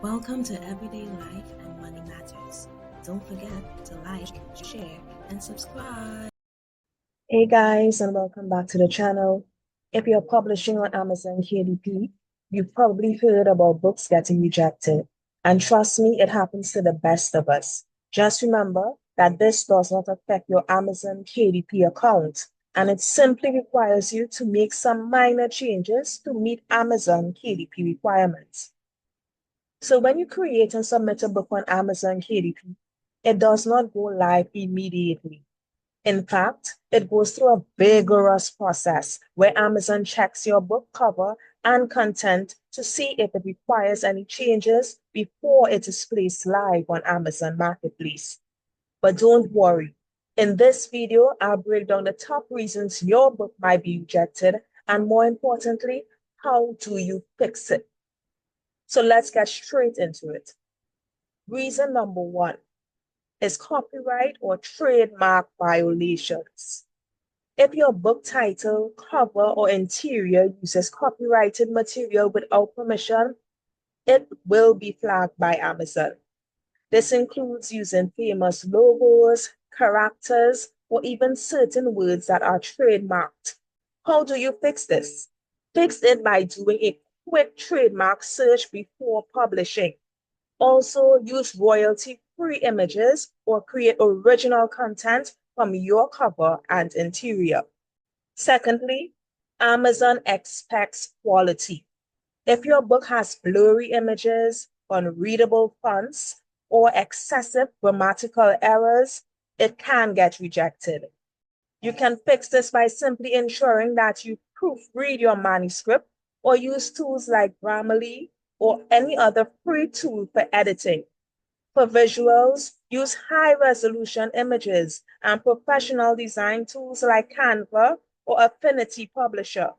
Welcome to Everyday Life and Money Matters. Don't forget to like, share, and subscribe. Hey guys, and welcome back to the channel. If you're publishing on Amazon KDP, you've probably heard about books getting rejected. And trust me, it happens to the best of us. Just remember that this does not affect your Amazon KDP account, and it simply requires you to make some minor changes to meet Amazon KDP requirements. So when you create and submit a book on Amazon KDP, it does not go live immediately. In fact, it goes through a vigorous process where Amazon checks your book cover and content to see if it requires any changes before it is placed live on Amazon Marketplace. But don't worry. In this video, I'll break down the top reasons your book might be rejected, and more importantly, how do you fix it? So let's get straight into it. Reason number one is copyright or trademark violations. If your book title, cover, or interior uses copyrighted material without permission, it will be flagged by Amazon. This includes using famous logos, characters, or even certain words that are trademarked. How do you fix this? Fix it by doing a quick trademark search before publishing. Also, use royalty-free images or create original content from your cover and interior. Secondly, Amazon expects quality. If your book has blurry images, unreadable fonts, or excessive grammatical errors, it can get rejected. You can fix this by simply ensuring that you proofread your manuscript or use tools like Grammarly or any other free tool for editing. For visuals, use high-resolution images and professional design tools like Canva or Affinity Publisher.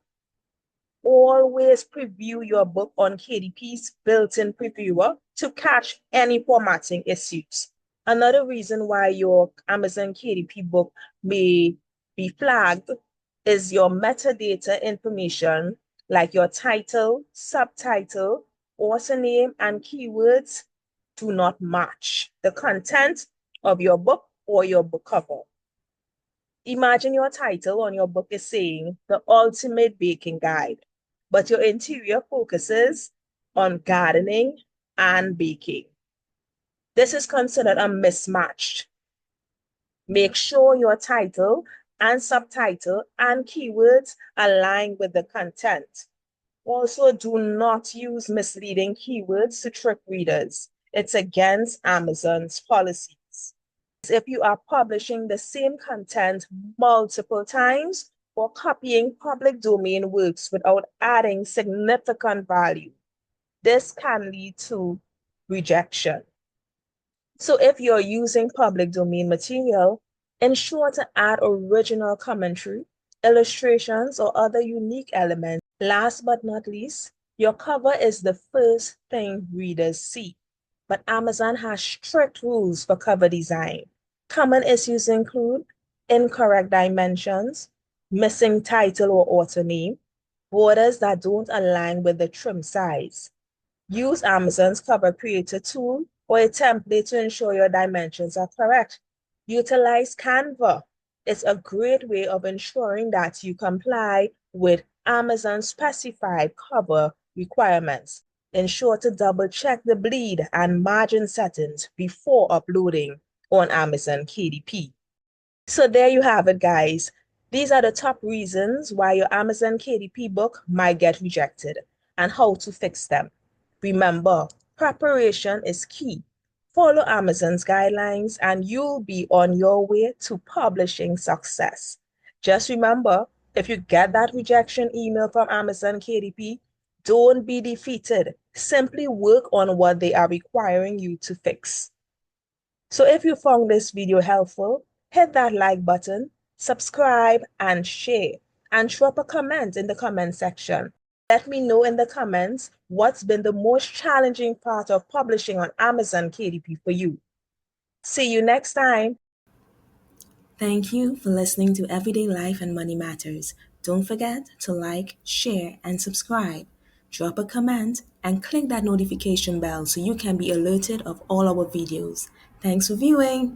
Always preview your book on KDP's built-in previewer to catch any formatting issues. Another reason why your Amazon KDP book may be flagged is your metadata information, like your title, subtitle, author name, and keywords do not match the content of your book or your book cover. Imagine your title on your book is saying The Ultimate Baking Guide, but your interior focuses on gardening and baking. This is considered a mismatch. Make sure your title and subtitle and keywords align with the content. Also, do not use misleading keywords to trick readers. It's against Amazon's policies. If you are publishing the same content multiple times or copying public domain works without adding significant value, this can lead to rejection. So if you're using public domain material, ensure to add original commentary, illustrations, or other unique elements. Last but not least, your cover is the first thing readers see, but Amazon has strict rules for cover design. Common issues include incorrect dimensions, missing title or author name, borders that don't align with the trim size. Use Amazon's Cover Creator tool or a template to ensure your dimensions are correct. Utilize Canva. It's a great way of ensuring that you comply with Amazon specified cover requirements. Ensure to double check the bleed and margin settings before uploading on Amazon KDP. So there you have it, guys. These are the top reasons why your Amazon KDP book might get rejected and how to fix them. Remember, preparation is key. Follow Amazon's guidelines and you'll be on your way to publishing success. Just remember, if you get that rejection email from Amazon KDP, don't be defeated. Simply work on what they are requiring you to fix. So if you found this video helpful, hit that like button, subscribe, and share, and drop a comment in the comment section. Let me know in the comments what's been the most challenging part of publishing on Amazon KDP for you. See you next time. Thank you for listening to Everyday Life and Money Matters. Don't forget to like, share, and subscribe. drop a comment, and click that notification bell so you can be alerted of all our videos. Thanks for viewing.